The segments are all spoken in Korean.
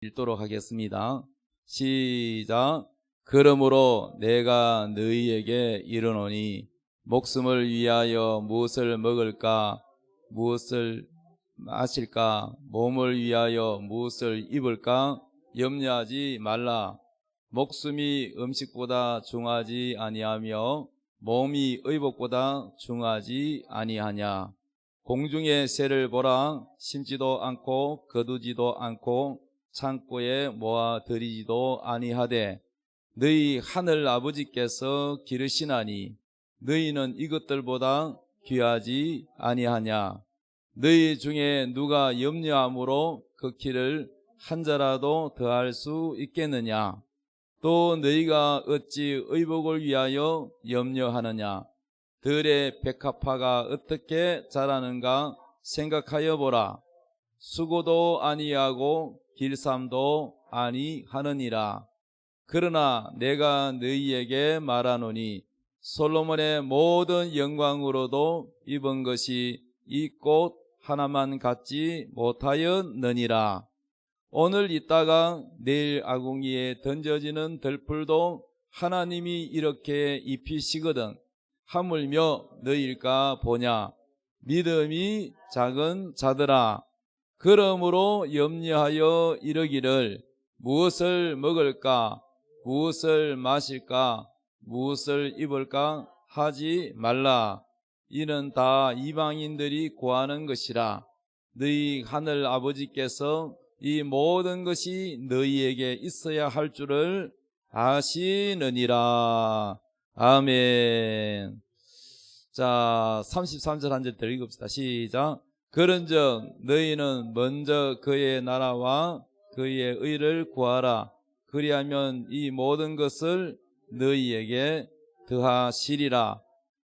읽도록 하겠습니다. 시작. 그러므로 내가 너희에게 이르노니 목숨을 위하여 무엇을 먹을까 무엇을 마실까 몸을 위하여 무엇을 입을까 염려하지 말라. 목숨이 음식보다 중하지 아니하며 몸이 의복보다 중하지 아니하냐. 공중의 새를 보라. 심지도 않고 거두지도 않고 창고에 모아들이지도 아니하되 너희 하늘 아버지께서 기르시나니 너희는 이것들보다 귀하지 아니하냐. 너희 중에 누가 염려함으로 그 키를 한 자라도 더할 수 있겠느냐. 또 너희가 어찌 의복을 위하여 염려하느냐. 들의 백합화가 어떻게 자라는가 생각하여 보라. 수고도 아니하고 길쌈도 아니하느니라. 그러나 내가 너희에게 말하노니 솔로몬의 모든 영광으로도 입은 것이 이 꽃 하나만 갖지 못하였느니라. 오늘 있다가 내일 아궁이에 던져지는 들풀도 하나님이 이렇게 입히시거든 하물며 너희일까 보냐. 믿음이 작은 자들아, 그러므로 염려하여 이르기를 무엇을 먹을까 무엇을 마실까 무엇을 입을까 하지 말라. 이는 다 이방인들이 구하는 것이라. 너희 하늘 아버지께서 이 모든 것이 너희에게 있어야 할 줄을 아시느니라. 아멘. 자, 33절 한 절 더 읽읍시다. 시작. 그런즉 너희는 먼저 그의 나라와 그의 의를 구하라. 그리하면 이 모든 것을 너희에게 더하시리라.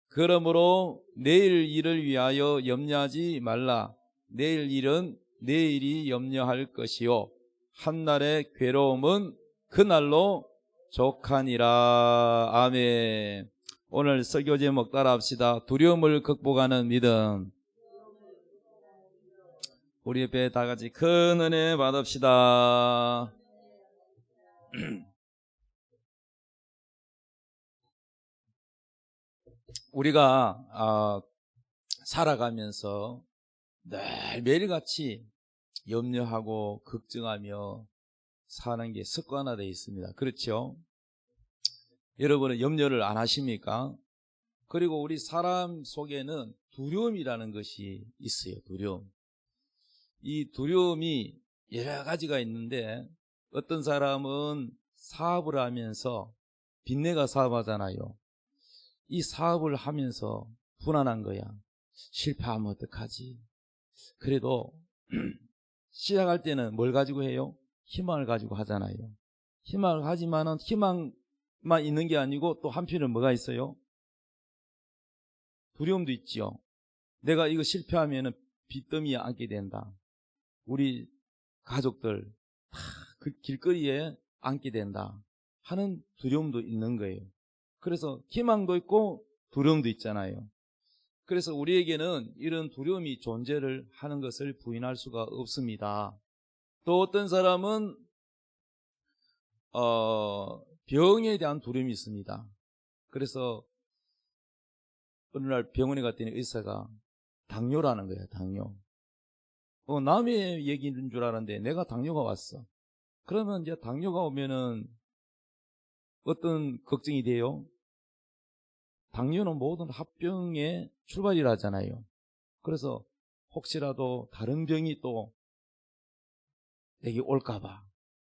그러므로 내일 일을 위하여 염려하지 말라. 내일 일은 내일이 염려할 것이요 한날의 괴로움은 그날로 족하니라. 아멘. 오늘 설교 제목 따라합시다. 두려움을 극복하는 믿음. 우리 옆에 다 같이 큰 은혜 받읍시다. 우리가 살아가면서 매일같이 염려하고 걱정하며 사는 게 습관화되어 있습니다. 그렇죠? 여러분은 염려를 안 하십니까? 그리고 우리 사람 속에는 두려움이라는 것이 있어요. 두려움. 이 두려움이 여러 가지가 있는데 어떤 사람은 사업을 하면서 빚내가 사업하잖아요. 이 사업을 하면서 불안한 거야. 실패하면 어떡하지? 그래도 시작할 때는 뭘 가지고 해요? 희망을 가지고 하잖아요. 희망을 하지만은 희망만 있는 게 아니고 또 한편은 뭐가 있어요? 두려움도 있죠. 내가 이거 실패하면은 빚더미에 앉게 된다. 우리 가족들 다 그 길거리에 앉게 된다 하는 두려움도 있는 거예요. 그래서 희망도 있고 두려움도 있잖아요. 그래서 우리에게는 이런 두려움이 존재를 하는 것을 부인할 수가 없습니다. 또 어떤 사람은 병에 대한 두려움이 있습니다. 그래서 어느 날 병원에 갔더니 의사가 당뇨라는 거예요. 당뇨. 남의 얘기인 줄 알았는데 내가 당뇨가 왔어. 그러면 이제 당뇨가 오면은 어떤 걱정이 돼요? 당뇨는 모든 합병의 출발이라잖아요. 그래서 혹시라도 다른 병이 또 내게 올까봐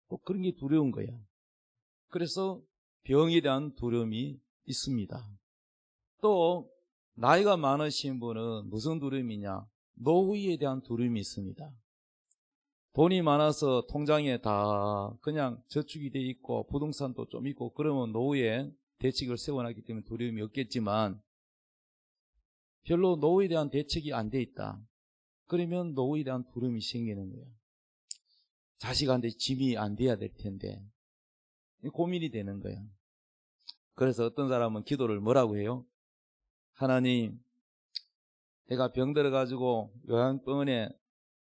또 그런 게 두려운 거야. 그래서 병에 대한 두려움이 있습니다. 또 나이가 많으신 분은 무슨 두려움이냐? 노후에 대한 두려움이 있습니다. 돈이 많아서 통장에 다 그냥 저축이 돼 있고 부동산도 좀 있고 그러면 노후에 대책을 세워놨기 때문에 두려움이 없겠지만 별로 노후에 대한 대책이 안 돼 있다. 그러면 노후에 대한 두려움이 생기는 거예요. 자식한테 짐이 안 돼야 될 텐데 고민이 되는 거예요. 그래서 어떤 사람은 기도를 뭐라고 해요? 하나님, 내가 병들어가지고 요양병원에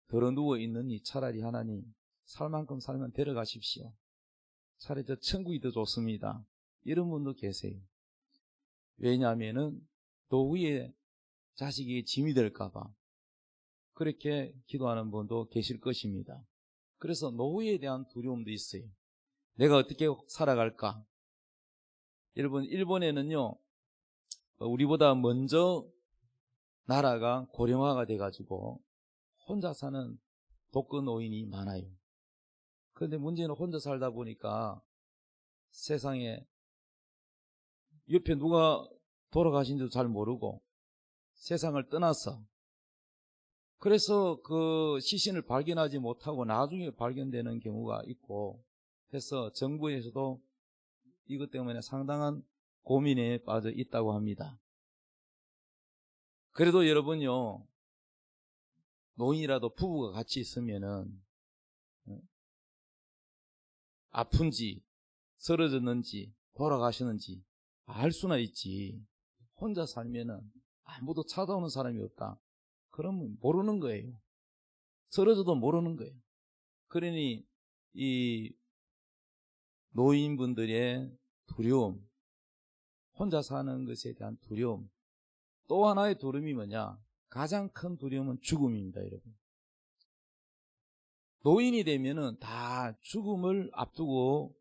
들어 누워 있느니 차라리 하나님 살 만큼 살면 데려가십시오. 차라리 저 천국이 더 좋습니다. 이런 분도 계세요. 왜냐하면은 노후에 자식이 짐이 될까봐 그렇게 기도하는 분도 계실 것입니다. 그래서 노후에 대한 두려움도 있어요. 내가 어떻게 살아갈까? 여러분, 일본에는요, 우리보다 먼저 나라가 고령화가 돼가지고 혼자 사는 독거 노인이 많아요. 그런데 문제는 혼자 살다 보니까 세상에 옆에 누가 돌아가신지도 잘 모르고 세상을 떠났어. 그래서 그 시신을 발견하지 못하고 나중에 발견되는 경우가 있고 해서 정부에서도 이것 때문에 상당한 고민에 빠져 있다고 합니다. 그래도 여러분요, 노인이라도 부부가 같이 있으면은 아픈지 쓰러졌는지 돌아가시는지 알 수나 있지. 혼자 살면은 아무도 찾아오는 사람이 없다. 그러면 모르는 거예요. 쓰러져도 모르는 거예요. 그러니 이 노인분들의 두려움, 혼자 사는 것에 대한 두려움, 또 하나의 두려움이 뭐냐? 가장 큰 두려움은 죽음입니다, 여러분. 노인이 되면은 다 죽음을 앞두고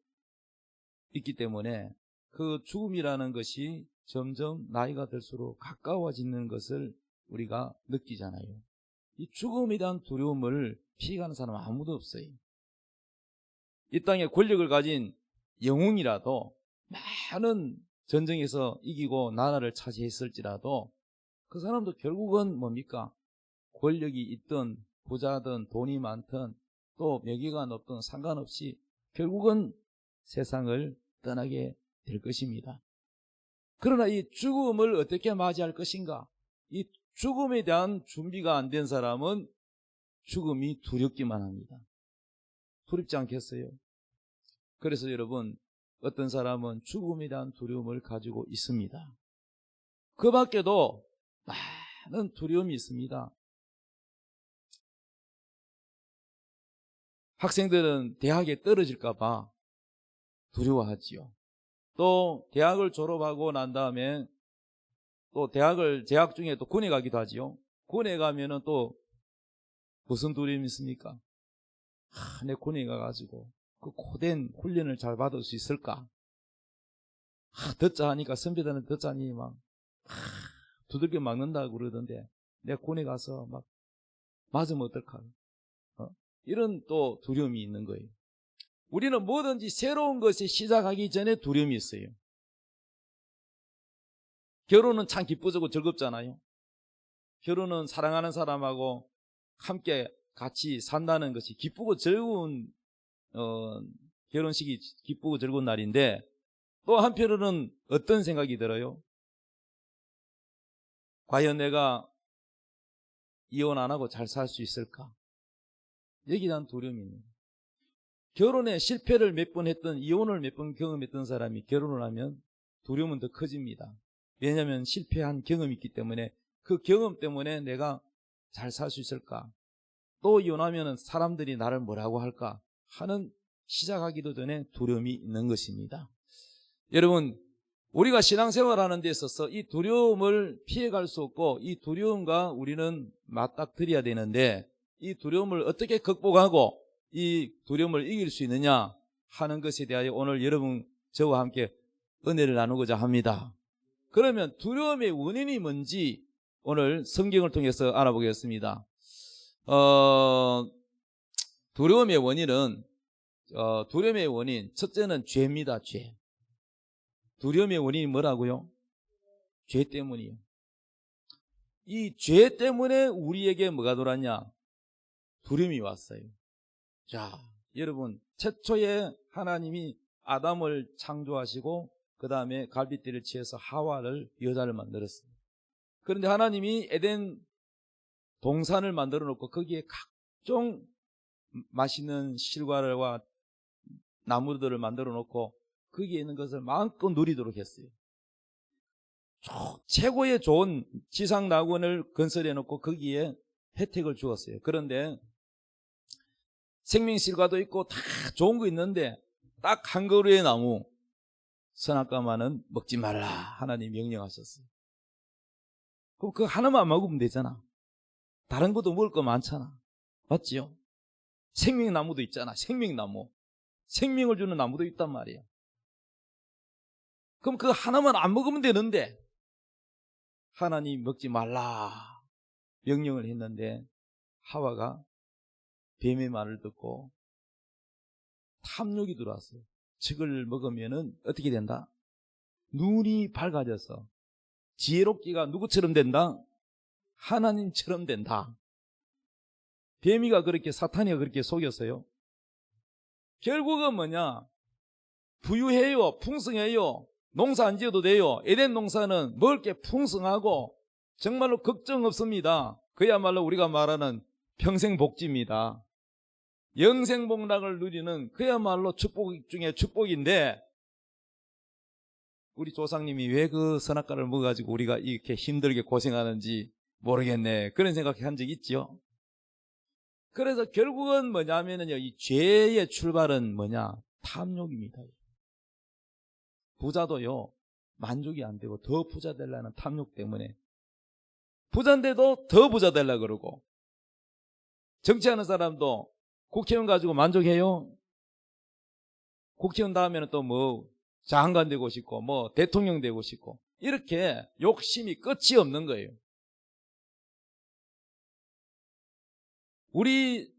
있기 때문에 그 죽음이라는 것이 점점 나이가 들수록 가까워지는 것을 우리가 느끼잖아요. 이 죽음에 대한 두려움을 피해가는 사람은 아무도 없어요. 이 땅에 권력을 가진 영웅이라도 많은 전쟁에서 이기고 나라를 차지했을지라도 그 사람도 결국은 뭡니까? 권력이 있든 부자든 돈이 많든 또 명예가 높든 상관없이 결국은 세상을 떠나게 될 것입니다. 그러나 이 죽음을 어떻게 맞이할 것인가? 이 죽음에 대한 준비가 안 된 사람은 죽음이 두렵기만 합니다. 두렵지 않겠어요? 그래서 여러분, 어떤 사람은 죽음에 대한 두려움을 가지고 있습니다. 그 밖에도 많은 두려움이 있습니다. 학생들은 대학에 떨어질까 봐 두려워하지요. 또 대학을 졸업하고 난 다음에 또 대학을 재학 중에 또 군에 가기도 하지요. 군에 가면은 또 무슨 두려움이 있습니까? 내 군에 가가지고 그 고된 훈련을 잘 받을 수 있을까? 듣자 하니까 선배들은 듣자니 막 두들겨 막는다고 그러던데 내가 군에 가서 막 맞으면 어떨까? 이런 또 두려움이 있는 거예요. 우리는 뭐든지 새로운 것이 시작하기 전에 두려움이 있어요. 결혼은 참 기쁘고 즐겁잖아요. 결혼은 사랑하는 사람하고 함께 같이 산다는 것이 기쁘고 즐거운 결혼식이 기쁘고 즐거운 날인데 또 한편으로는 어떤 생각이 들어요? 과연 내가 이혼 안 하고 잘 살 수 있을까? 여기에 대한 두려움이 있는 거예요. 결혼에 실패를 몇 번 했던, 이혼을 몇 번 경험했던 사람이 결혼을 하면 두려움은 더 커집니다. 왜냐하면 실패한 경험이 있기 때문에 그 경험 때문에 내가 잘 살 수 있을까? 또 이혼하면 사람들이 나를 뭐라고 할까? 하는 시작하기도 전에 두려움이 있는 것입니다. 여러분, 우리가 신앙생활하는 데 있어서 이 두려움을 피해갈 수 없고 이 두려움과 우리는 맞닥뜨려야 되는데 이 두려움을 어떻게 극복하고 이 두려움을 이길 수 있느냐 하는 것에 대하여 오늘 여러분 저와 함께 은혜를 나누고자 합니다. 그러면 두려움의 원인이 뭔지 오늘 성경을 통해서 알아보겠습니다. 두려움의 원인 첫째는 죄입니다. 죄. 두려움의 원인이 뭐라고요? 죄 때문이에요. 이 죄 때문에 우리에게 뭐가 돌았냐? 두려움이 왔어요. 자, 여러분, 최초에 하나님이 아담을 창조하시고 그 다음에 갈빗대를 취해서 하와를 여자를 만들었어요. 그런데 하나님이 에덴 동산을 만들어 놓고 거기에 각종 맛있는 실과와 나무들을 만들어 놓고 거기에 있는 것을 마음껏 누리도록 했어요. 최고의 좋은 지상낙원을 건설해 놓고 거기에 혜택을 주었어요. 그런데 생명실과도 있고 다 좋은 거 있는데 딱 한 그루의 나무 선악과만은 먹지 말라 하나님 명령하셨어요. 그럼 그 하나만 먹으면 되잖아. 다른 것도 먹을 거 많잖아. 맞지요? 생명나무도 있잖아. 생명나무. 생명을 주는 나무도 있단 말이에요. 그럼 그 하나만 안 먹으면 되는데 하나님 먹지 말라 명령을 했는데 하와가 뱀의 말을 듣고 탐욕이 들어왔어요. 저걸 먹으면은 어떻게 된다? 눈이 밝아져서 지혜롭기가 누구처럼 된다? 하나님처럼 된다. 뱀이가 그렇게, 사탄이가 그렇게 속였어요. 결국은 뭐냐? 부유해요. 풍성해요. 농사 안 지어도 돼요. 에덴 농사는 먹을 게 풍성하고 정말로 걱정 없습니다. 그야말로 우리가 말하는 평생복지입니다. 영생복락을 누리는 그야말로 축복 중에 축복인데 우리 조상님이 왜 그 선악과를 먹어가지고 우리가 이렇게 힘들게 고생하는지 모르겠네. 그런 생각한 적 있죠. 그래서 결국은 뭐냐면요, 이 죄의 출발은 뭐냐? 탐욕입니다. 부자도요, 만족이 안 되고 더 부자 되려는 탐욕 때문에 부자인데도 더 부자 되려고 그러고, 정치하는 사람도 국회의원 가지고 만족해요? 국회의원 다음에는 또 뭐 장관 되고 싶고 뭐 대통령 되고 싶고 이렇게 욕심이 끝이 없는 거예요. 우리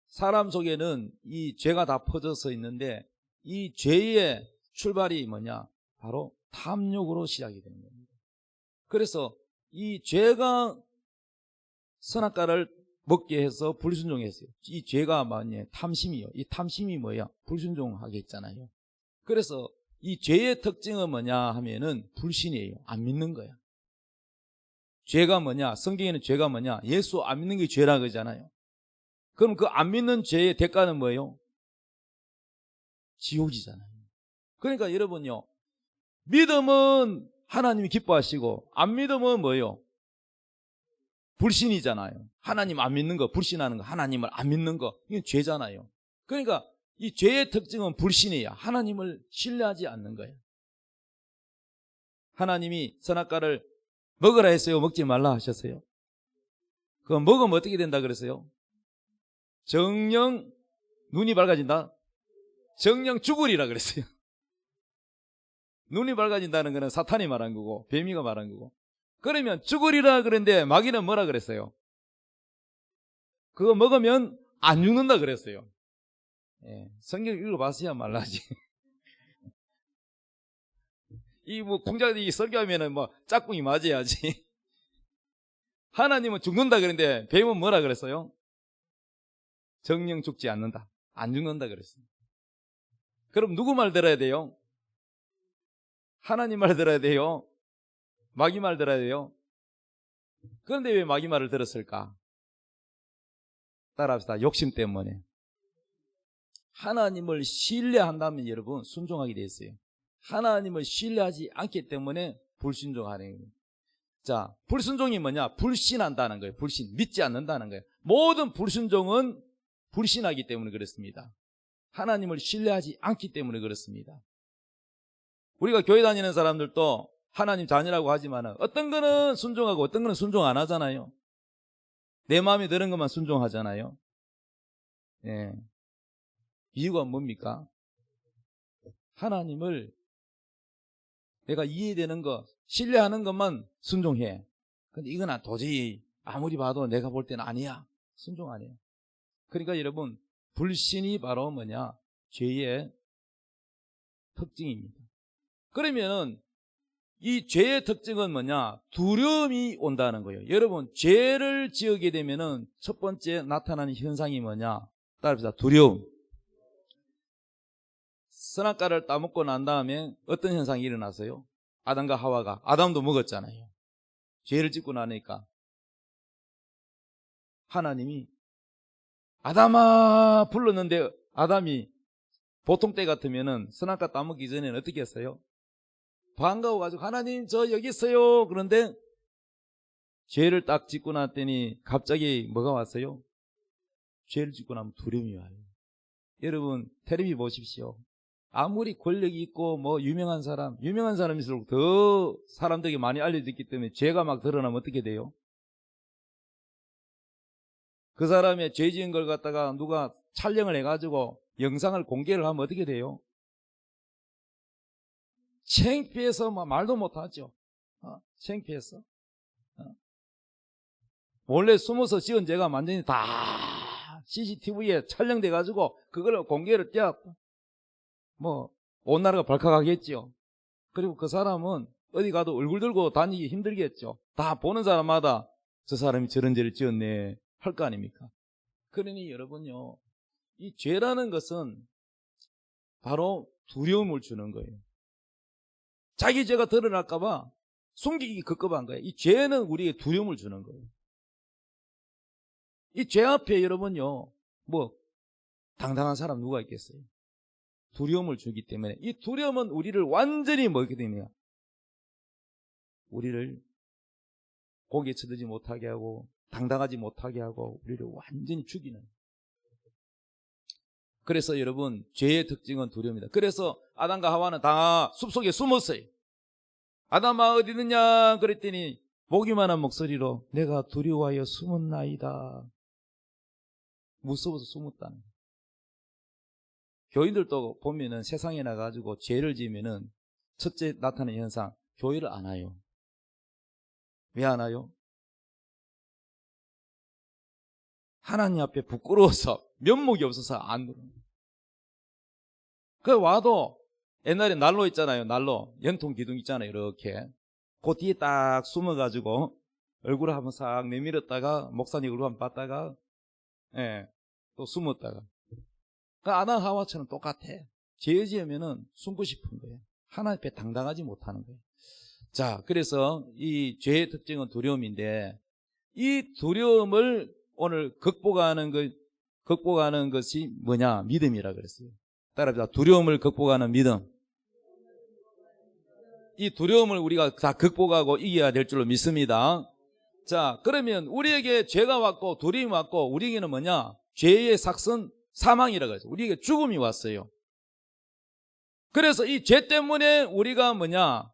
사람 속에는 이 죄가 다 퍼져서 있는데 이 죄의 출발이 뭐냐? 바로 탐욕으로 시작이 되는 겁니다. 그래서 이 죄가 선악과를 먹게 해서 불순종했어요. 이 죄가 뭐냐? 탐심이요. 이 탐심이 뭐야? 불순종하게 했잖아요. 그래서 이 죄의 특징은 뭐냐 하면은 불신이에요. 안 믿는 거야. 죄가 뭐냐? 성경에는 죄가 뭐냐? 예수 안 믿는 게 죄라 그러잖아요. 그럼 그 안 믿는 죄의 대가는 뭐예요? 지옥이잖아요. 그러니까 여러분요, 믿음은 하나님이 기뻐하시고 안 믿음은 뭐예요? 불신이잖아요. 하나님 안 믿는 거, 불신하는 거, 하나님을 안 믿는 거, 이건 죄잖아요. 그러니까 이 죄의 특징은 불신이에요. 하나님을 신뢰하지 않는 거예요. 하나님이 선악과를 먹으라 했어요? 먹지 말라 하셨어요? 그거 먹으면 어떻게 된다 그랬어요? 정령 눈이 밝아진다? 정령 죽으리라 그랬어요. 눈이 밝아진다는 거는 사탄이 말한 거고 뱀이가 말한 거고, 그러면 죽으리라 그랬는데 마귀는 뭐라 그랬어요? 그거 먹으면 안 죽는다 그랬어요. 예, 성경 읽어봤어야 말라지. 이 뭐 공자들이 설교하면은 뭐 짝꿍이 맞아야지. 하나님은 죽는다 그랬는데 뱀은 뭐라 그랬어요? 정령 죽지 않는다. 안 죽는다 그랬어요. 그럼 누구 말 들어야 돼요? 하나님 말 들어야 돼요? 마귀 말 들어야 돼요? 그런데 왜 마귀 말을 들었을까? 따라합시다. 욕심 때문에. 하나님을 신뢰한다면 여러분 순종하게 돼 있어요. 하나님을 신뢰하지 않기 때문에 불순종하는 거예요. 자, 불순종이 뭐냐? 불신한다는 거예요. 불신, 믿지 않는다는 거예요. 모든 불순종은 불신하기 때문에 그렇습니다. 하나님을 신뢰하지 않기 때문에 그렇습니다. 우리가 교회 다니는 사람들도 하나님 자녀라고 하지만 어떤 거는 순종하고 어떤 거는 순종 안 하잖아요. 내 마음에 드는 것만 순종하잖아요. 예. 이유가 뭡니까? 하나님을 내가 이해되는 거, 신뢰하는 것만 순종해. 근데 이건 도저히 아무리 봐도 내가 볼 때는 아니야. 순종 안 해요. 그러니까 여러분, 불신이 바로 뭐냐? 죄의 특징입니다. 그러면은 이 죄의 특징은 뭐냐? 두려움이 온다는 거예요. 여러분, 죄를 지으게 되면은 첫 번째 나타나는 현상이 뭐냐? 따라합시다. 두려움. 선악과를 따먹고 난 다음에 어떤 현상이 일어났어요? 아담과 하와가, 아담도 먹었잖아요. 죄를 짓고 나니까 하나님이 아담아 불렀는데 아담이 보통 때 같으면은 선악과 따먹기 전에는 어떻게 했어요? 반가워가지고 하나님 저 여기 있어요. 그런데 죄를 딱 짓고 났더니 갑자기 뭐가 왔어요? 죄를 짓고 나면 두려움이 와요. 여러분 텔레비 보십시오. 아무리 권력이 있고 뭐 유명한 사람일수록 더 사람들에게 많이 알려졌기 때문에 죄가 막 드러나면 어떻게 돼요? 그 사람의 죄 지은 걸 갖다가 누가 촬영을 해가지고 영상을 공개를 하면 어떻게 돼요? 창피해서 말도 못하죠. 창피해서. 원래 숨어서 지은 죄가 완전히 다 CCTV에 촬영돼가지고 그걸 공개를 떼었다. 온 나라가 발칵하겠죠. 그리고 그 사람은 어디 가도 얼굴 들고 다니기 힘들겠죠. 다 보는 사람마다 저 사람이 저런 죄를 지었네 할 거 아닙니까? 그러니 여러분요, 이 죄라는 것은 바로 두려움을 주는 거예요. 자기 죄가 드러날까봐 숨기기 급급한 거예요. 이 죄는 우리에게 두려움을 주는 거예요. 이 죄 앞에 여러분요, 당당한 사람 누가 있겠어요? 두려움을 주기 때문에 이 두려움은 우리를 완전히 뭐게 됩니까? 우리를 고개 쳐들지 못하게 하고 당당하지 못하게 하고 우리를 완전히 죽이는. 그래서 여러분 죄의 특징은 두려움이다. 그래서 아담과 하와는 다 숲속에 숨었어요. 아담아 어디 있느냐 그랬더니 보기만 한 목소리로 내가 두려워하여 숨었나이다. 무서워서 숨었다는 거예요. 교인들도 보면은 세상에 나가지고 죄를 지으면은 첫째 나타나는 현상, 교회를 안 와요. 왜 안 와요? 하나님 앞에 부끄러워서 면목이 없어서 안 들어요. 그 와도 옛날에 난로 있잖아요. 난로 연통 기둥 있잖아요. 이렇게 그 뒤에 딱 숨어가지고 얼굴을 한번 싹 내밀었다가 목사님 얼굴 한번 봤다가 또 숨었다가 그 아담 하와처럼 똑같아. 죄 지으면은 숨고 싶은 거예요. 하나님 앞에 당당하지 못하는 거예요. 자, 그래서 이 죄의 특징은 두려움인데 이 두려움을 오늘 극복하는 것이 뭐냐? 믿음이라 그랬어요. 따라합시다. 두려움을 극복하는 믿음. 이 두려움을 우리가 다 극복하고 이겨야 될 줄로 믿습니다. 자, 그러면 우리에게 죄가 왔고 두려움이 왔고 우리에게는 뭐냐? 죄의 삭선 사망이라고 해서 우리에게 죽음이 왔어요. 그래서 이 죄 때문에 우리가 뭐냐?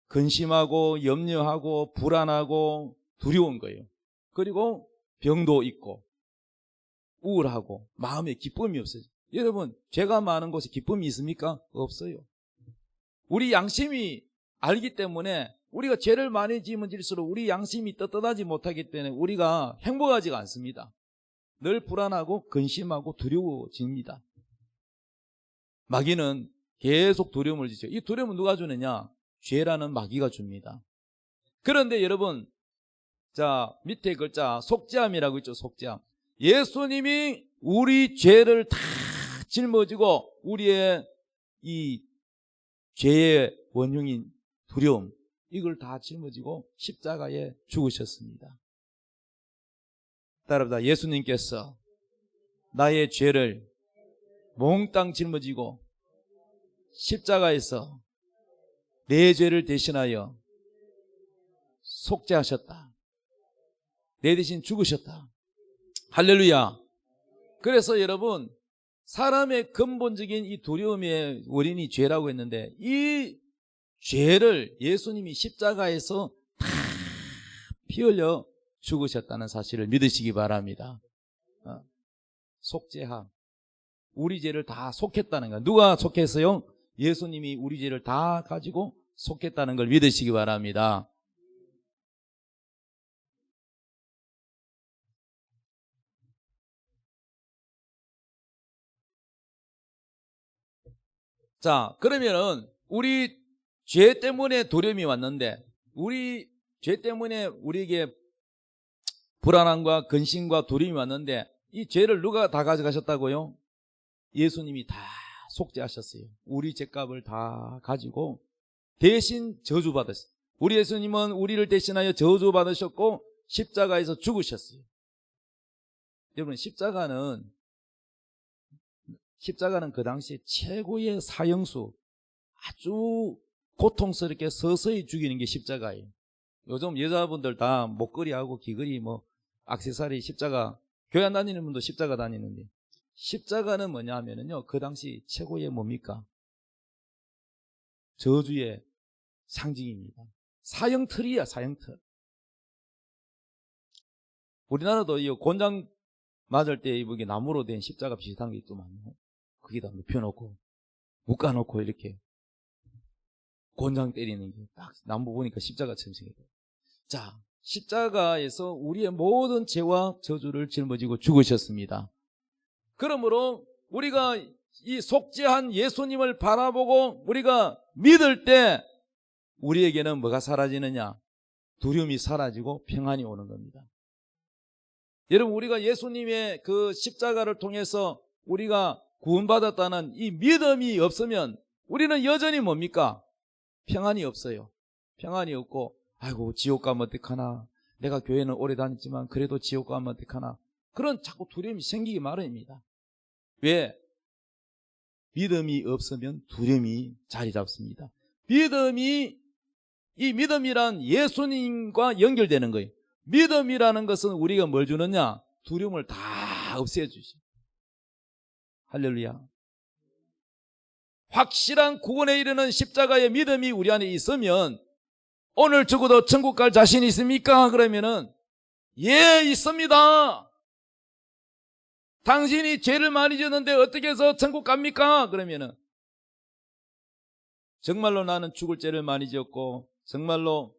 근심하고 염려하고 불안하고 두려운 거예요. 그리고 병도 있고 우울하고 마음에 기쁨이 없어요. 여러분 죄가 많은 곳에 기쁨이 있습니까? 없어요. 우리 양심이 알기 때문에 우리가 죄를 많이 지으면 질수록 우리 양심이 떳떳하지 못하기 때문에 우리가 행복하지가 않습니다. 늘 불안하고 근심하고 두려워집니다. 마귀는 계속 두려움을 주죠. 이 두려움은 누가 주느냐? 죄라는 마귀가 줍니다. 그런데 여러분, 자 밑에 글자 속죄함이라고 있죠. 속죄함. 예수님이 우리 죄를 다 짊어지고 우리의 이 죄의 원흉인 두려움 이걸 다 짊어지고 십자가에 죽으셨습니다. 따라합니다. 예수님께서 나의 죄를 몽땅 짊어지고 십자가에서 내 죄를 대신하여 속죄하셨다. 내 대신 죽으셨다. 할렐루야. 그래서 여러분 사람의 근본적인 이 두려움의 원인이 죄라고 했는데 이 죄를 예수님이 십자가에서 다 피 흘려 죽으셨다는 사실을 믿으시기 바랍니다. 속죄함. 우리 죄를 다 속했다는 거야. 누가 속했어요? 예수님이 우리 죄를 다 가지고 속했다는 걸 믿으시기 바랍니다. 자, 그러면은 우리 죄 때문에 두려움이 왔는데 우리 죄 때문에 우리에게 불안함과 근심과 두려움이 왔는데 이 죄를 누가 다 가져가셨다고요? 예수님이 다 속죄하셨어요. 우리 죄값을 다 가지고 대신 저주받았어요. 우리 예수님은 우리를 대신하여 저주받으셨고 십자가에서 죽으셨어요. 여러분 십자가는 그 당시에 최고의 사형수, 아주 고통스럽게 서서히 죽이는 게 십자가예요. 요즘 여자분들 다 목걸이하고 귀걸이 액세서리 십자가 교회 안 다니는 분도 십자가 다니는데, 십자가는 뭐냐 하면은요, 그 당시 최고의 뭡니까? 저주의 상징입니다. 사형틀이야, 사형틀. 우리나라도 이 곤장 맞을 때 이게 나무로 된 십자가 비슷한 게 있더만요. 거기다 눕혀놓고 묶어놓고 이렇게 곤장 때리는 게 딱 나무 보니까 십자가처럼 생겼어요. 자, 십자가에서 우리의 모든 죄와 저주를 짊어지고 죽으셨습니다. 그러므로 우리가 이 속죄한 예수님을 바라보고 우리가 믿을 때 우리에게는 뭐가 사라지느냐? 두려움이 사라지고 평안이 오는 겁니다. 여러분, 우리가 예수님의 그 십자가를 통해서 우리가 구원받았다는 이 믿음이 없으면 우리는 여전히 뭡니까? 평안이 없어요. 평안이 없고, 아이고 지옥 가면 어떡하나, 내가 교회는 오래 다녔지만 그래도 지옥 가면 어떡하나, 그런 자꾸 두려움이 생기기 마련입니다. 왜? 믿음이 없으면 두려움이 자리 잡습니다. 이 믿음이란 예수님과 연결되는 거예요. 믿음이라는 것은 우리가 뭘 주느냐? 두려움을 다 없애주죠. 할렐루야. 확실한 구원에 이르는 십자가의 믿음이 우리 안에 있으면 오늘 죽어도 천국 갈 자신 있습니까? 그러면은 예, 있습니다. 당신이 죄를 많이 지었는데 어떻게 해서 천국 갑니까? 그러면은 정말로 나는 죽을 죄를 많이 지었고 정말로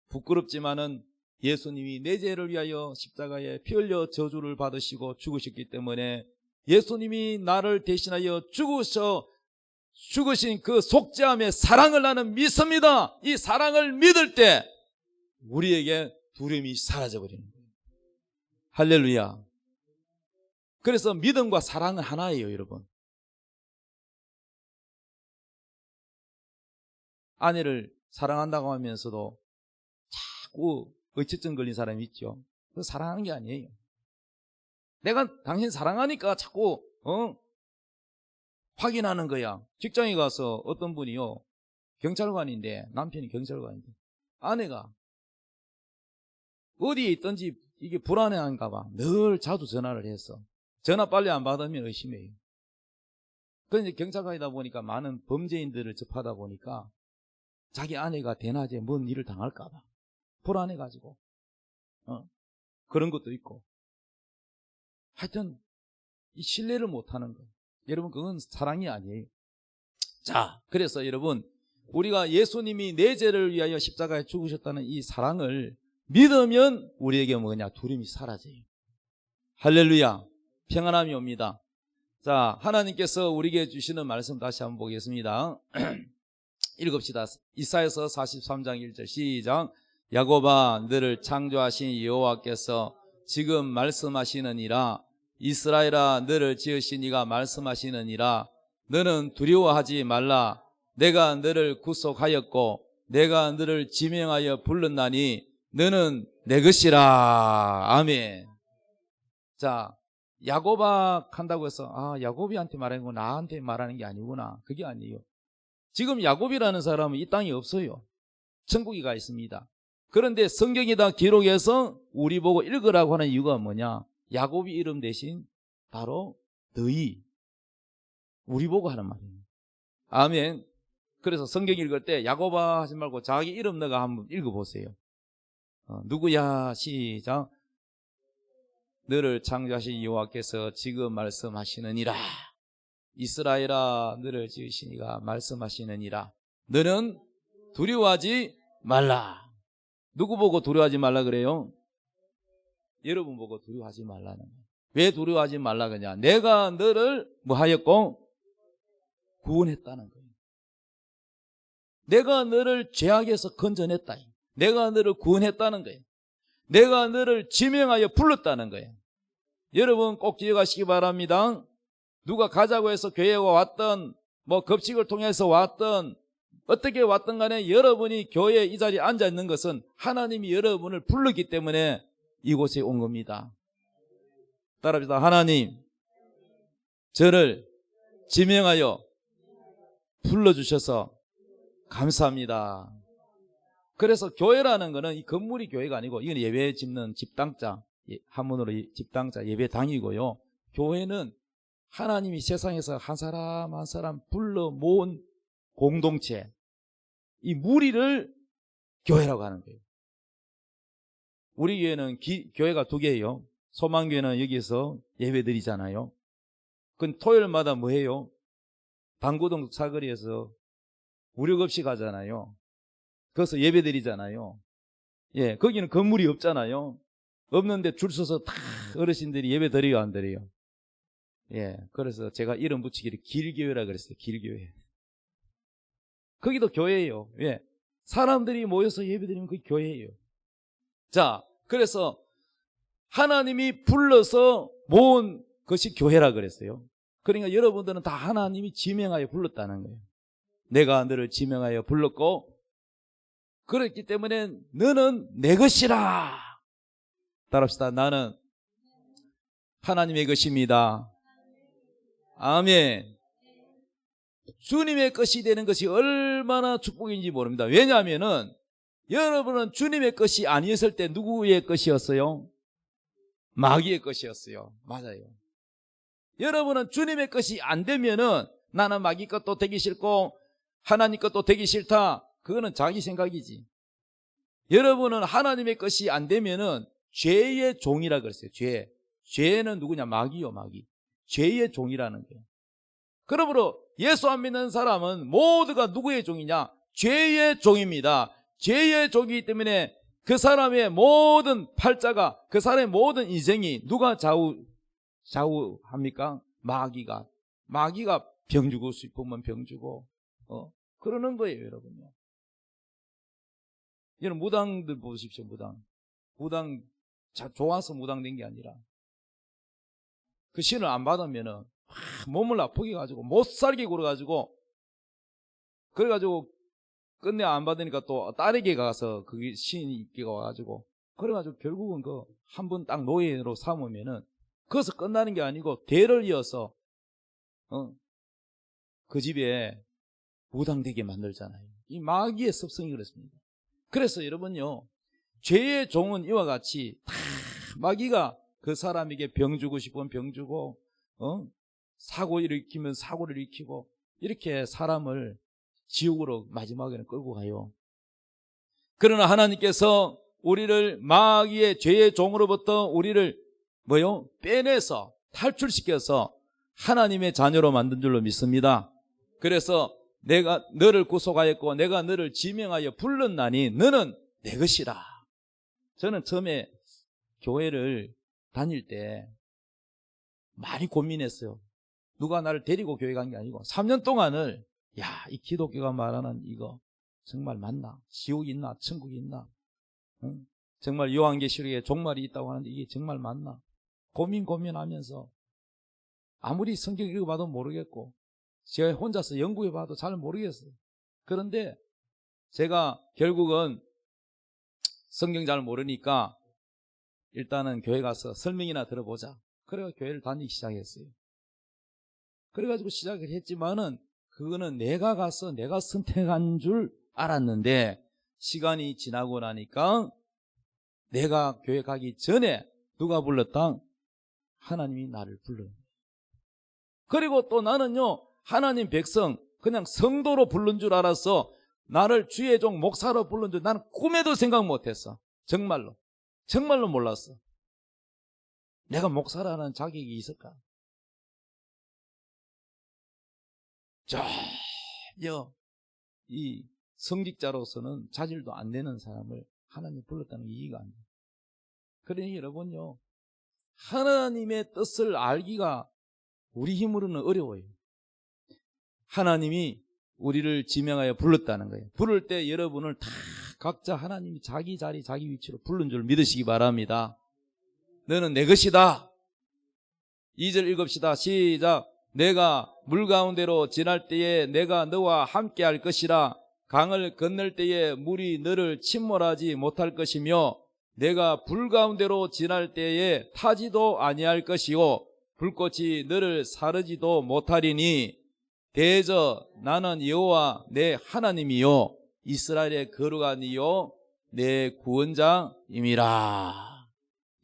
부끄럽지만은 예수님이 내 죄를 위하여 십자가에 피 흘려 저주를 받으시고 죽으셨기 때문에 예수님이 나를 대신하여 죽으신 그 속죄함의 사랑을 나는 믿습니다. 이 사랑을 믿을 때 우리에게 두려움이 사라져버리는 거예요. 할렐루야. 그래서 믿음과 사랑은 하나예요, 여러분. 아내를 사랑한다고 하면서도 자꾸 의처증 걸린 사람이 있죠. 그거 사랑하는 게 아니에요. 내가 당신 사랑하니까 자꾸 확인하는 거야. 직장에 가서 어떤 분이요, 경찰관인데, 남편이 경찰관인데 아내가 어디에 있든지 이게 불안해한가 봐. 늘 자주 전화를 했어. 전화 빨리 안 받으면 의심해요. 그런데 경찰관이다 보니까 많은 범죄인들을 접하다 보니까 자기 아내가 대낮에 뭔 일을 당할까 봐 불안해가지고 그런 것도 있고, 하여튼 이 신뢰를 못하는 거예요. 여러분, 그건 사랑이 아니에요. 자, 그래서 여러분, 우리가 예수님이 내 죄를 위하여 십자가에 죽으셨다는 이 사랑을 믿으면 우리에게 뭐냐? 두려움이 사라져요. 할렐루야. 평안함이 옵니다. 자, 하나님께서 우리에게 주시는 말씀 다시 한번 보겠습니다. 읽읍시다. 이사야서 43장 1절 시작. 야곱아, 너를 창조하신 여호와께서 지금 말씀하시느니라. 이스라엘아, 너를 지으신 이가 말씀하시느니라. 너는 두려워하지 말라. 내가 너를 구속하였고 내가 너를 지명하여 불렀나니 너는 내 것이라. 아멘. 자, 야곱아 한다고 해서 야곱이한테 말하는 건 나한테 말하는 게 아니구나, 그게 아니에요. 지금 야곱이라는 사람은 이 땅에 없어요. 천국에 가 있습니다. 그런데 성경에다 기록해서 우리 보고 읽으라고 하는 이유가 뭐냐? 야곱이 이름 대신 바로 너희, 우리 보고 하는 말이에요. 아멘. 그래서 성경 읽을 때 야곱아 하지 말고 자기 이름 너가 한번 읽어보세요. 누구야? 시작. 너를 창조하신 여호와께서 지금 말씀하시느니라. 이스라엘아, 너를 지으신 이가 말씀하시느니라. 너는 두려워하지 말라. 누구 보고 두려워하지 말라 그래요? 여러분 보고 두려워하지 말라는 거예요. 왜 두려워하지 말라 그러냐? 내가 너를 뭐 하였고? 구원했다는 거예요. 내가 너를 죄악에서 건져냈다. 내가 너를 구원했다는 거예요. 내가 너를 지명하여 불렀다는 거예요. 여러분 꼭 기억하시기 바랍니다. 누가 가자고 해서 교회에 왔던, 뭐 급식을 통해서 왔던, 어떻게 왔던 간에 여러분이 교회에 이 자리에 앉아 있는 것은 하나님이 여러분을 부르기 때문에 이곳에 온 겁니다. 따라합시다. 하나님, 저를 지명하여 불러주셔서 감사합니다. 그래서 교회라는 것은 이 건물이 교회가 아니고 이건 예배 짓는 집당자, 한문으로 집당자 예배당이고요. 교회는 하나님이 세상에서 한 사람 한 사람 불러 모은 공동체, 이 무리를 교회라고 하는 거예요. 우리 교회는 교회가 2개예요. 소망교회는 여기서 예배 드리잖아요. 그건 토요일마다 뭐 해요? 방구동 사거리에서 무료 급식 하잖아요. 거기서 예배 드리잖아요. 예, 거기는 건물이 없잖아요. 없는데 줄 서서 다 어르신들이 예배 드려요, 안 드려요? 예, 그래서 제가 이름 붙이기를 길교회라 그랬어요. 길교회. 거기도 교회예요. 예, 사람들이 모여서 예배 드리면 그게 교회예요. 자, 그래서 하나님이 불러서 모은 것이 교회라 그랬어요. 그러니까 여러분들은 다 하나님이 지명하여 불렀다는 거예요. 내가 너를 지명하여 불렀고, 그렇기 때문에 너는 내 것이라. 따라합시다. 나는 하나님의 것입니다. 아멘. 주님의 것이 되는 것이 얼마나 축복인지 모릅니다. 왜냐하면은 여러분은 주님의 것이 아니었을 때 누구의 것이었어요? 마귀의 것이었어요. 맞아요. 여러분은 주님의 것이 안 되면은 나는 마귀 것도 되기 싫고 하나님 것도 되기 싫다. 그거는 자기 생각이지. 여러분은 하나님의 것이 안 되면은 죄의 종이라 그랬어요. 죄는 누구냐? 마귀요, 마귀. 죄의 종이라는 거예요. 그러므로 예수 안 믿는 사람은 모두가 누구의 종이냐? 죄의 종입니다. 죄의 종이기 때문에 그 사람의 모든 팔자가, 그 사람의 모든 인생이 누가 좌우합니까? 마귀가 병 주고 싶으면 병 주고, 그러는 거예요, 여러분요. 여러분, 무당들 보십시오, 무당, 좋아서 무당된 게 아니라, 그 신을 안 받으면은, 몸을 아프게 가지고, 못 살게 굴어가지고, 그래가지고, 끝내 안 받으니까 또 딸에게 가서 그게 신이 있게 와가지고, 그래가지고 결국은 한 번 딱 노예로 삼으면은, 거기서 끝나는 게 아니고, 대를 이어서, 그 집에 무당되게 만들잖아요. 이 마귀의 습성이 그렇습니다. 그래서 여러분요, 죄의 종은 이와 같이 다 마귀가 그 사람에게 병 주고 싶으면 병 주고, 사고 일으키면 사고를 일으키고, 이렇게 사람을 지옥으로 마지막에는 끌고 가요. 그러나 하나님께서 우리를 마귀의 죄의 종으로부터 우리를 빼내서 탈출시켜서 하나님의 자녀로 만든 줄로 믿습니다. 그래서 내가 너를 구속하였고 내가 너를 지명하여 불렀나니 너는 내 것이라. 저는 처음에 교회를 다닐 때 많이 고민했어요. 누가 나를 데리고 교회 간 게 아니고 3년 동안을 이 기독교가 말하는 이거 정말 맞나? 지옥이 있나? 천국이 있나? 정말 요한계시록에 종말이 있다고 하는데 이게 정말 맞나? 고민하면서 아무리 성경 읽어봐도 모르겠고 제가 혼자서 연구해봐도 잘 모르겠어요. 그런데 제가 결국은 성경 잘 모르니까 일단은 교회 가서 설명이나 들어보자. 그래서 교회를 다니기 시작했어요. 그래가지고 시작을 했지만은 그거는 내가 가서 내가 선택한 줄 알았는데 시간이 지나고 나니까 내가 교회 가기 전에 누가 불렀다? 하나님이 나를 불러요. 그리고 또 나는요, 하나님 백성, 그냥 성도로 부른 줄 알았어. 나를 주의 종 목사로 부른 줄 나는 꿈에도 생각 못했어. 정말로 몰랐어. 내가 목사라는 자격이 있을까? 전혀 이 성직자로서는 자질도 안 되는 사람을 하나님이 불렀다는 게 이해가 안 돼요. 그러니 여러분요, 하나님의 뜻을 알기가 우리 힘으로는 어려워요. 하나님이 우리를 지명하여 불렀다는 거예요. 부를 때 여러분을 다 각자 하나님이 자기 자리 자기 위치로 부른 줄 믿으시기 바랍니다. 너는 내 것이다. 2절 읽읍시다. 시작. 내가 물 가운데로 지날 때에 내가 너와 함께 할 것이라. 강을 건널 때에 물이 너를 침몰하지 못할 것이며 내가 불 가운데로 지날 때에 타지도 아니할 것이요 불꽃이 너를 사르지도 못하리니 대저 나는 여호와 내 하나님이요 이스라엘의 거룩한 이요 내 구원자임이라.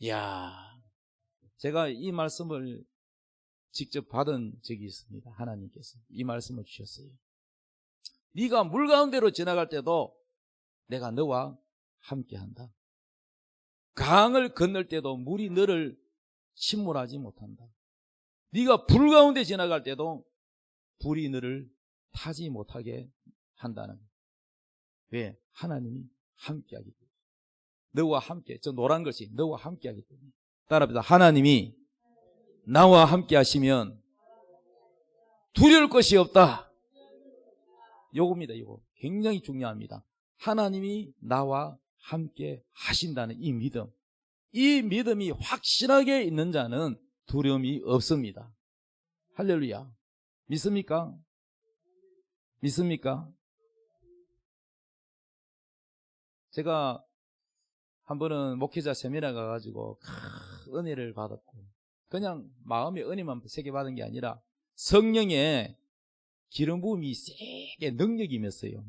이야, 제가 이 말씀을 직접 받은 적이 있습니다. 하나님께서 이 말씀을 주셨어요. 네가 물 가운데로 지나갈 때도 내가 너와 함께한다. 강을 건널 때도 물이 너를 침몰하지 못한다. 네가 불 가운데 지나갈 때도 불이 너를 타지 못하게 한다는. 왜? 하나님이 함께하기 때문에. 너와 함께, 저 노란 것이 너와 함께하기 때문에. 따라합니다. 하나님이 나와 함께 하시면 두려울 것이 없다. 요겁니다. 이거 굉장히 중요합니다. 하나님이 나와 함께 하신다는 이 믿음. 이 믿음이 확실하게 있는 자는 두려움이 없습니다. 할렐루야. 믿습니까? 믿습니까? 제가 한 번은 목회자 세미나 가가지고 큰 은혜를 받았고, 그냥 마음의 은혜만 세게 받은 게 아니라 성령의 기름 부음이 세게 능력이 임했어요.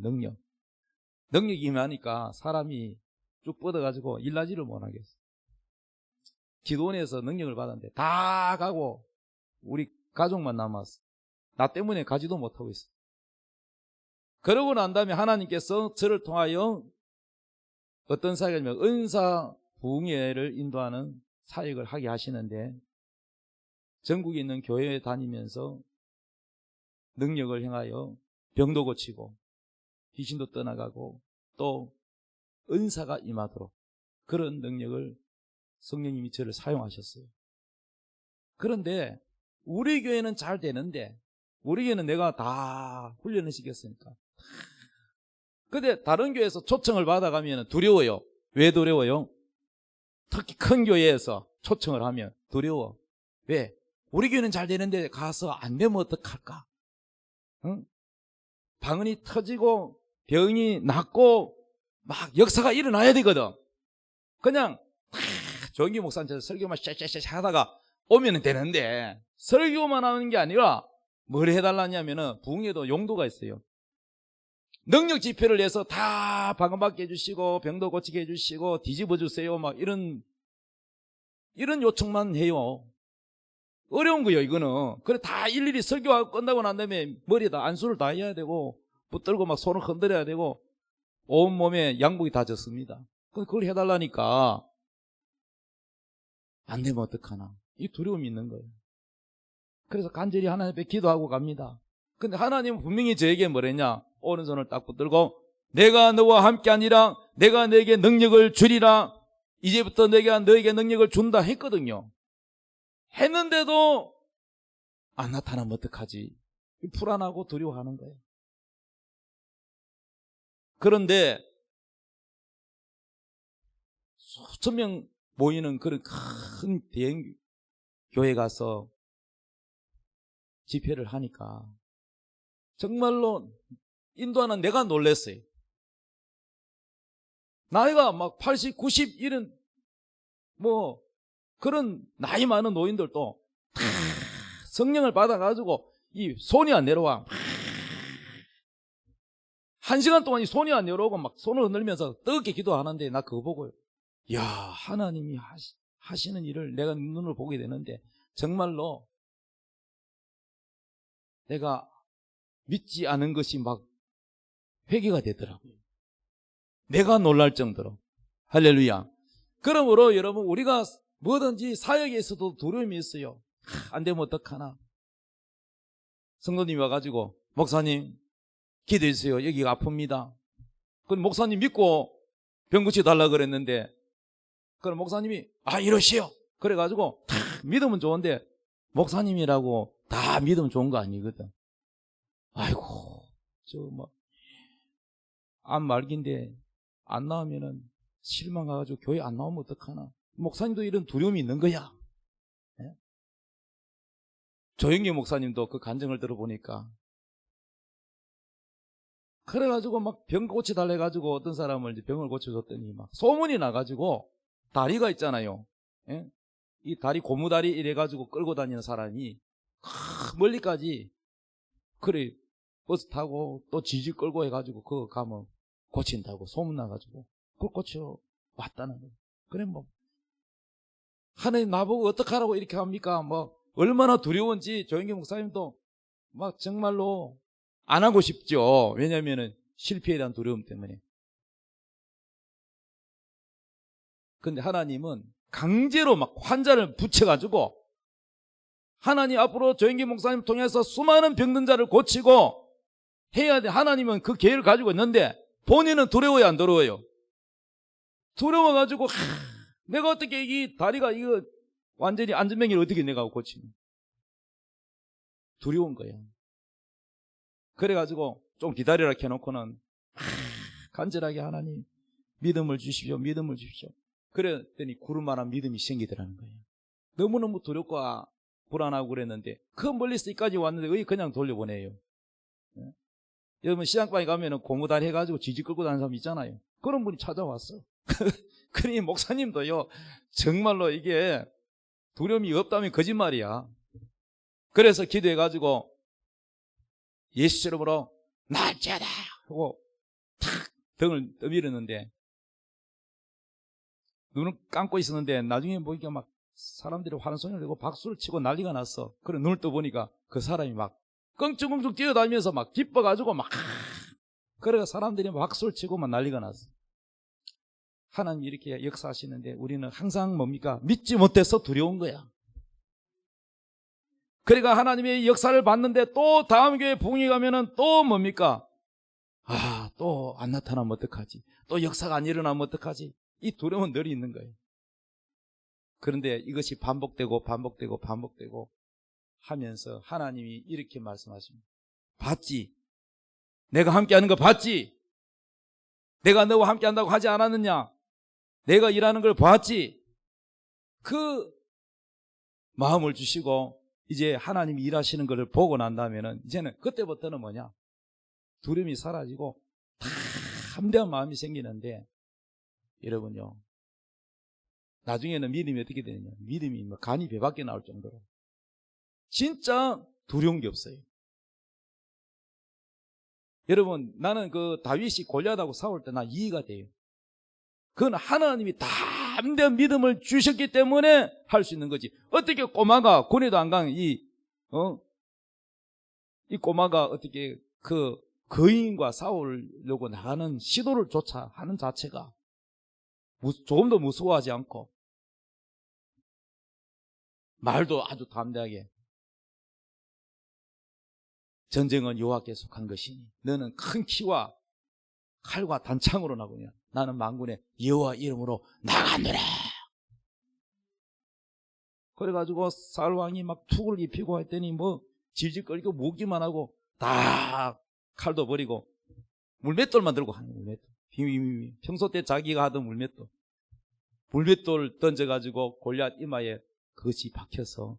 능력이 임하니까 사람이 쭉 뻗어가지고 일하지를 못하겠어. 기도원에서 능력을 받았는데 다 가고 우리 가족만 남았어. 나 때문에 가지도 못하고 있어. 그러고 난 다음에 하나님께서 저를 통하여 어떤 사역이냐면 은사 부흥회를 인도하는 사역을 하게 하시는데, 전국에 있는 교회에 다니면서 능력을 행하여 병도 고치고 귀신도 떠나가고 또 은사가 임하도록 그런 능력을 성령님이 저를 사용하셨어요. 그런데 우리 교회는 잘 되는데, 우리 교회는 내가 다 훈련을 시켰으니까. 근데 다른 교회에서 초청을 받아가면 두려워요. 왜 두려워요? 특히 큰 교회에서 초청을 하면 두려워. 왜? 우리 교회는 잘 되는데 가서 안 되면 어떡할까? 응? 방언이 터지고 병이 낫고 막 역사가 일어나야 되거든. 그냥 조영기 목사님께서 설교만 샤샤샤 하다가 오면 되는데, 설교만 하는 게 아니라 뭘 해달라냐면은 부흥회도 용도가 있어요. 능력 집회를 내서 다 방언받게 해주시고 병도 고치게 해주시고 뒤집어 주세요 막 이런 요청만 해요. 어려운 거예요 이거는. 그래 다 일일이 설교하고 끝나고 난 다음에 머리에다 안수를 다 해야 되고 붙들고 막 손을 흔들어야 되고 온몸에 양복이 다 젖습니다. 그걸 해달라니까 안 되면 어떡하나, 이 두려움이 있는 거예요. 그래서 간절히 하나님 앞에 기도하고 갑니다. 근데 하나님은 분명히 저에게 뭐랬냐, 오른손을 딱 붙들고 내가 너와 함께하니라, 내가 너에게 능력을 주리라, 이제부터 내가 너에게 능력을 준다 했거든요. 했는데도 안 나타나면 어떡하지? 불안하고 두려워하는 거예요. 그런데 수천 명 모이는 그런 큰 대형 교회 가서 집회를 하니까 정말로 인도하는 내가 놀랐어요. 나이가 막 80, 90 이런 뭐 그런 나이 많은 노인들도 다 성령을 받아가지고 이 손이 안 내려와. 1시간 동안 이 손이 안 내려오고 막 손을 흔들면서 뜨겁게 기도하는데, 나 그거 보고 야, 하나님이 하시는 일을 내가 눈으로 보게 되는데 정말로 내가 믿지 않은 것이 막 회개가 되더라고요. 내가 놀랄 정도로. 할렐루야. 그러므로 여러분, 우리가 뭐든지 사역에 있어도 두려움이 있어요. 안 되면 어떡하나. 성도님이 와가지고 목사님 기도해 주세요, 여기가 아픕니다. 그럼 목사님 믿고 병 고쳐달라고 그랬는데, 그럼 목사님이 이러시오 그래가지고 다 믿으면 좋은데 목사님이라고 다 믿으면 좋은 거 아니거든. 아이고 저 뭐 암 말기인데 안 나오면은 실망가가지고 교회 안 나오면 어떡하나. 목사님도 이런 두려움이 있는 거야. 네? 조영기 목사님도 그 간증을 들어보니까 그래가지고 막 병 고쳐달래 가지고 어떤 사람을 이제 병을 고쳐줬더니 막 소문이 나가지고, 다리가 있잖아요. 예? 이 다리 고무다리 이래가지고 끌고 다니는 사람이 멀리까지 그래 버스 타고 또 지지 끌고 해가지고 그거 가면 고친다고 소문 나가지고 그걸 고쳐 왔다는 거예요. 그래 뭐 하나님 나보고 어떡하라고 이렇게 합니까? 뭐 얼마나 두려운지 조영기 목사님도 막 정말로 안 하고 싶죠. 왜냐하면은 실패에 대한 두려움 때문에. 근데 하나님은 강제로 막 환자를 붙여가지고 하나님 앞으로 조영기 목사님 통해서 수많은 병든 자를 고치고 해야 돼. 하나님은 그 기회를 가지고 있는데 본인은 두려워요, 안 두려워요? 두려워가지고 내가 어떻게 이 다리가 이거 완전히 안전병기를 어떻게 내가 고치냐. 두려운 거야. 그래가지고 좀 기다리라 해놓고는 간절하게 하나님 믿음을 주십시오, 믿음을 주십시오. 그랬더니 구름만한 믿음이 생기더라는 거예요. 너무너무 두렵고 불안하고 그랬는데 그 멀리서 여기까지 왔는데 그냥 돌려보내요. 여러분 시장방에 가면은 고무다리 해가지고 지지 끌고 다니는 사람 있잖아요. 그런 분이 찾아왔어. 그러니 목사님도요, 정말로 이게 두려움이 없다면 거짓말이야. 그래서 기도해가지고 예수 이름으로 날짜다 하고 탁 등을 떠밀었는데 눈을 감고 있었는데 나중에 보니까 막 사람들이 환호성을 내고 박수를 치고 난리가 났어. 그래 눈을 떠보니까 그 사람이 막 껑충껑충 뛰어다니면서 막 기뻐가지고 막 그래가 사람들이 박수를 치고 막 난리가 났어. 하나님 이렇게 역사하시는데 우리는 항상 뭡니까? 믿지 못해서 두려운 거야. 그러니까 하나님의 역사를 봤는데 또 다음 교회 부흥회 가면은 또 뭡니까? 또 안 나타나면 어떡하지? 또 역사가 안 일어나면 어떡하지? 이 두려움은 늘 있는 거예요. 그런데 이것이 반복되고 하면서 하나님이 이렇게 말씀하십니다. 봤지? 내가 함께하는 거 봤지? 내가 너와 함께한다고 하지 않았느냐? 내가 일하는 걸 봤지? 그 마음을 주시고 이제 하나님이 일하시는 것을 보고 난 다음에는 이제는 그때부터는 뭐냐? 두려움이 사라지고 담대한 마음이 생기는데 여러분요, 나중에는 믿음이 어떻게 되느냐? 믿음이 뭐 간이 배 밖에 나올 정도로 진짜 두려운 게 없어요. 여러분, 나는 그 다윗이 골리앗하고 싸울 때 나 이해가 돼요. 그건 하나님이 담대한 믿음을 주셨기 때문에 할 수 있는 거지. 어떻게 꼬마가 군에도 안 간 이 꼬마가 어떻게 그 거인과 싸우려고 나가는 시도를 조차 하는 자체가 조금도 무서워하지 않고 말도 아주 담대하게 전쟁은 여호와께 속한 것이니 너는 큰 키와 칼과 단창으로 나오냐 나는 만군의 여호와 이름으로 나가노라. 그래가지고 사울왕이 막 투구를 입히고 했더니 뭐 질질거리고 무기만 하고 다 칼도 버리고 물맷돌만 들고 하는 물맷돌. 평소 때 자기가 하던 물맷돌 던져가지고 골리앗 이마에 그것이 박혀서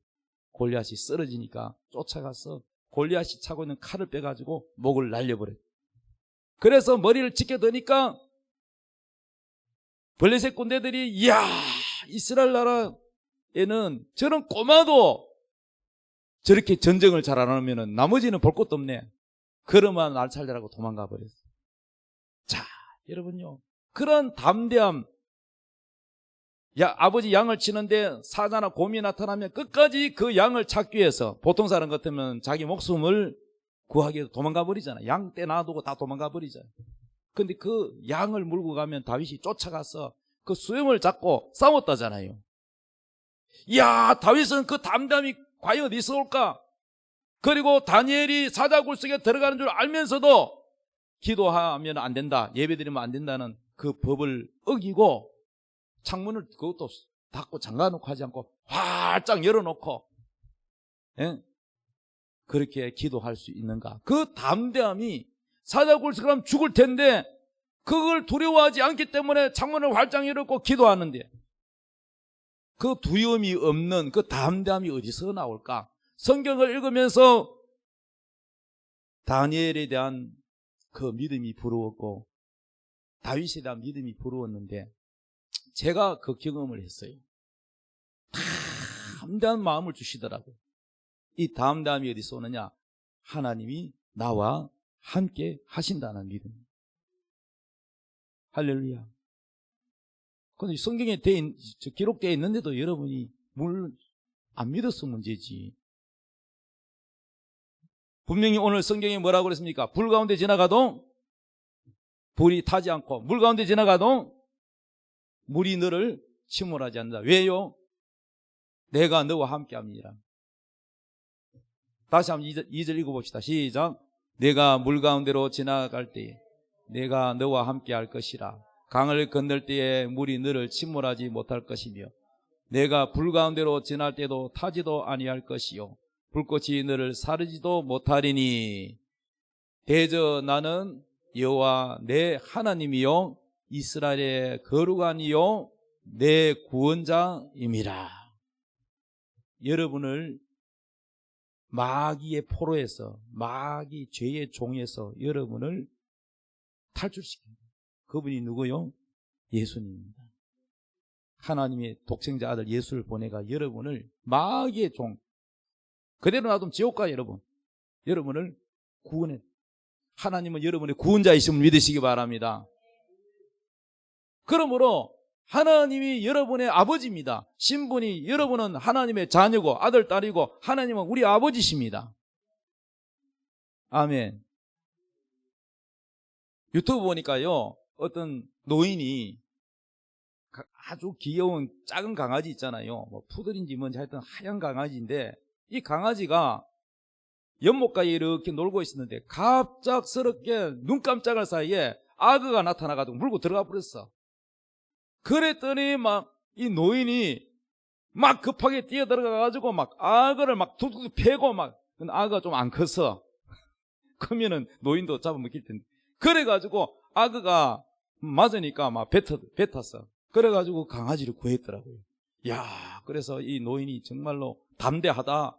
골리앗이 쓰러지니까 쫓아가서 골리앗이 차고 있는 칼을 빼가지고 목을 날려버렸어요. 그래서 머리를 지켜드니까 블레셋 군대들이 이야 이스라엘 나라에는 저런 꼬마도 저렇게 전쟁을 잘 안 하면 나머지는 볼 것도 없네. 그러면 알찰자라고 도망가 버렸어요. 자 여러분요, 그런 담대함. 아버지 양을 치는데 사자나 곰이 나타나면 끝까지 그 양을 찾기 위해서 보통 사람 같으면 자기 목숨을 구하기 위해서 도망가 버리잖아요. 양 떼 놔두고 다 도망가 버리잖아요. 근데 그 양을 물고 가면 다윗이 쫓아가서 그 수염을 잡고 싸웠다잖아요. 이야, 다윗은 그 담담이 과연 어디 있을까? 그리고 다니엘이 사자굴 속에 들어가는 줄 알면서도 기도하면 안 된다, 예배드리면 안 된다는 그 법을 어기고 창문을 그것도 닫고 잠가놓고 하지 않고 활짝 열어놓고 그렇게 기도할 수 있는가? 그 담대함이 사자굴 속에 가면 죽을 텐데 그걸 두려워하지 않기 때문에 창문을 활짝 열어놓고 기도하는데 그 두려움이 없는 그 담대함이 어디서 나올까? 성경을 읽으면서 다니엘에 대한 그 믿음이 부러웠고 다윗에 대한 믿음이 부러웠는데 제가 그 경험을 했어요. 담대한 마음을 주시더라고요. 이 담대함이 어디서 오느냐? 하나님이 나와 함께 하신다는 믿음. 할렐루야. 근데 성경에 기록되어 있는데도 여러분이 물 안 믿어서 문제지. 분명히 오늘 성경에 뭐라고 그랬습니까? 불 가운데 지나가도 불이 타지 않고 물 가운데 지나가도 물이 너를 침몰하지 않는다. 왜요? 내가 너와 함께 합니다. 다시 한번 2절 읽어봅시다. 시작. 내가 물 가운데로 지나갈 때에 내가 너와 함께 할 것이라. 강을 건널 때에 물이 너를 침몰하지 못할 것이며 내가 불 가운데로 지날 때도 타지도 아니할 것이요 불꽃이 너를 사르지도 못하리니 대저 나는 여호와 내 하나님이요 이스라엘의 거룩한이요 내 구원자임이라. 여러분을 마귀의 포로에서 마귀 죄의 종에서 여러분을 탈출시킵니다. 그분이 누구요? 예수님입니다. 하나님의 독생자 아들 예수를 보내가 여러분을 마귀의 종 그대로 놔두면 지옥 가요. 여러분을 구원해. 하나님은 여러분의 구원자이심을 믿으시기 바랍니다. 그러므로 하나님이 여러분의 아버지입니다. 신분이 여러분은 하나님의 자녀고 아들, 딸이고 하나님은 우리 아버지십니다. 아멘. 유튜브 보니까요, 어떤 노인이 아주 귀여운 작은 강아지 있잖아요. 뭐 푸들인지 뭔지 하여튼 하얀 강아지인데 이 강아지가 연못가에 이렇게 놀고 있었는데 갑작스럽게 눈 깜짝할 사이에 악어가 나타나가지고 물고 들어가 버렸어. 그랬더니 막 이 노인이 막 급하게 뛰어 들어가가지고 막 악어를 막 툭툭 패고 막 악어가 좀 안 컸어. 그러면은 노인도 잡아먹힐 텐데. 그래가지고 악어가 맞으니까 막 뱉었어. 그래가지고 강아지를 구했더라고요. 야, 그래서 이 노인이 정말로 담대하다.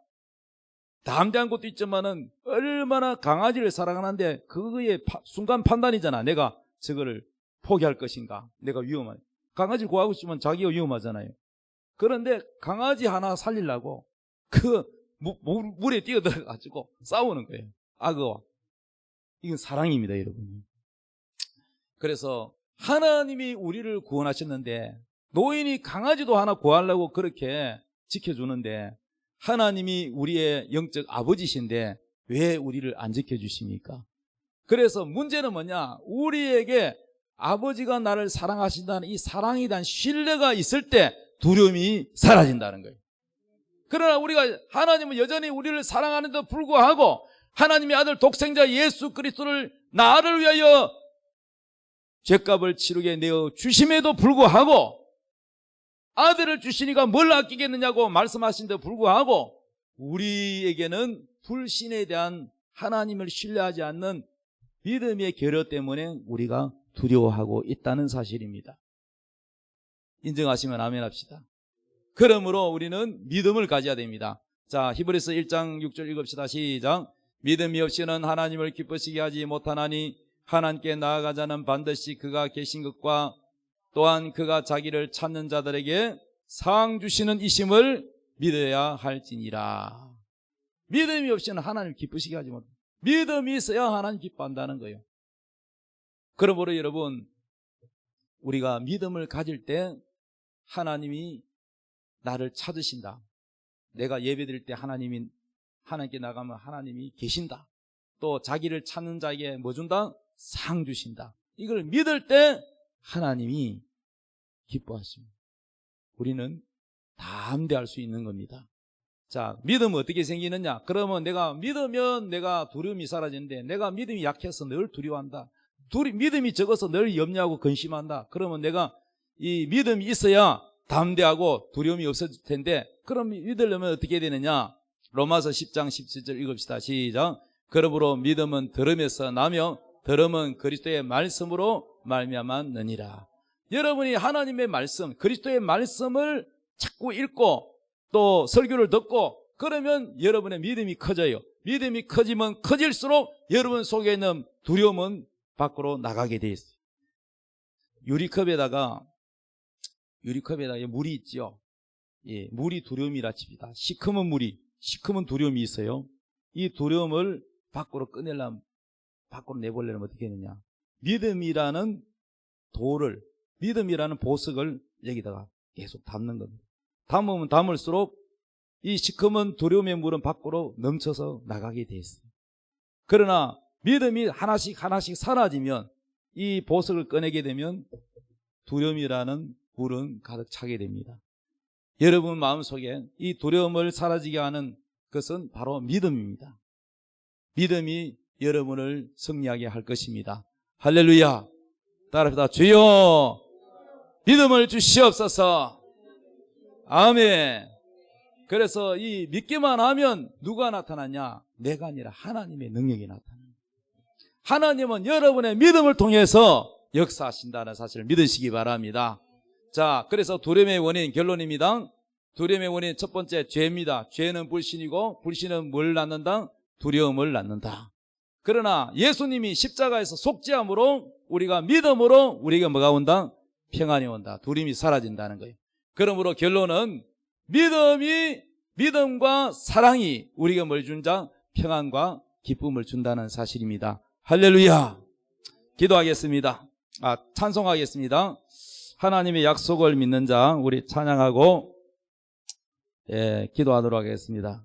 담대한 것도 있지만은 얼마나 강아지를 사랑하는데 그거의 순간 판단이잖아. 내가 저거를 포기할 것인가. 내가 위험한. 강아지를 구하고 싶으면 자기가 위험하잖아요. 그런데 강아지 하나 살리려고 그 물에 뛰어들어가지고 싸우는 거예요. 악어와. 이건 사랑입니다, 여러분. 그래서 하나님이 우리를 구원하셨는데 노인이 강아지도 하나 구하려고 그렇게 지켜주는데 하나님이 우리의 영적 아버지신데 왜 우리를 안 지켜주십니까? 그래서 문제는 뭐냐? 우리에게 아버지가 나를 사랑하신다는 이 사랑에 대한 신뢰가 있을 때 두려움이 사라진다는 거예요. 그러나 우리가 하나님은 여전히 우리를 사랑하는데도 불구하고 하나님의 아들 독생자 예수 그리스도를 나를 위하여 죄값을 치르게 내어 주심에도 불구하고 아들을 주시니까 뭘 아끼겠느냐고 말씀하신데도 불구하고 우리에게는 불신에 대한 하나님을 신뢰하지 않는 믿음의 결여 때문에 우리가 두려워하고 있다는 사실입니다. 인정하시면 아멘 합시다. 그러므로 우리는 믿음을 가져야 됩니다. 자, 히브리서 1장 6절 읽읍시다. 시작. 믿음이 없이는 하나님을 기쁘시게 하지 못하나니 하나님께 나아가자는 반드시 그가 계신 것과 또한 그가 자기를 찾는 자들에게 상 주시는 이심을 믿어야 할지니라. 믿음이 없이는 하나님을 기쁘시게 하지 못합니다. 믿음이 있어야 하나님 기뻐한다는 거예요. 그러므로 여러분, 우리가 믿음을 가질 때 하나님이 나를 찾으신다. 내가 예배드릴 때 하나님께 나가면 하나님이 계신다. 또 자기를 찾는 자에게 뭐 준다? 상 주신다. 이걸 믿을 때 하나님이 기뻐하십니다. 우리는 담대할 수 있는 겁니다. 자, 믿음은 어떻게 생기느냐? 그러면 내가 믿으면 내가 두려움이 사라지는데 내가 믿음이 약해서 늘 두려워한다. 믿음이 적어서 늘 염려하고 근심한다. 그러면 내가 이 믿음이 있어야 담대하고 두려움이 없어질 텐데 그럼 믿으려면 어떻게 해야 되느냐? 로마서 10장 17절 읽읍시다. 시작. 그러므로 믿음은 들음에서 나며 들음은 그리스도의 말씀으로 말미암았느니라. 여러분이 하나님의 말씀, 그리스도의 말씀을 자꾸 읽고 또 설교를 듣고 그러면 여러분의 믿음이 커져요. 믿음이 커지면 커질수록 여러분 속에 있는 두려움은 밖으로 나가게 돼 있어요. 유리컵에다가 물이 있죠. 예, 물이 두려움이라 칩니다. 시커먼 두려움이 있어요. 이 두려움을 밖으로 꺼내려면, 밖으로 내보려면 어떻게 했느냐? 믿음이라는 돌을, 믿음이라는 보석을 여기다가 계속 담는 겁니다. 담으면 담을수록 이 시커먼 두려움의 물은 밖으로 넘쳐서 나가게 돼 있어요. 그러나 믿음이 하나씩 사라지면, 이 보석을 꺼내게 되면 두려움이라는 물은 가득 차게 됩니다. 여러분 마음속에 이 두려움을 사라지게 하는 것은 바로 믿음입니다. 믿음이 여러분을 승리하게 할 것입니다. 할렐루야. 따라합시다. 주여 믿음을 주시옵소서. 아멘. 그래서 이 믿기만 하면 누가 나타나냐? 내가 아니라 하나님의 능력이 나타납니다. 하나님은 여러분의 믿음을 통해서 역사하신다는 사실을 믿으시기 바랍니다. 자, 그래서 두려움의 원인 결론입니다. 두려움의 원인 첫 번째 죄입니다. 죄는 불신이고 불신은 뭘 낳는다? 두려움을 낳는다. 그러나 예수님이 십자가에서 속죄함으로 우리가 믿음으로 우리에게 뭐가 온다? 평안이 온다. 두려움이 사라진다는 거예요. 그러므로 결론은 믿음과 사랑이 우리에게 뭘 준다? 평안과 기쁨을 준다는 사실입니다. 할렐루야. 기도하겠습니다. 찬송하겠습니다. 하나님의 약속을 믿는 자, 우리 찬양하고 기도하도록 하겠습니다.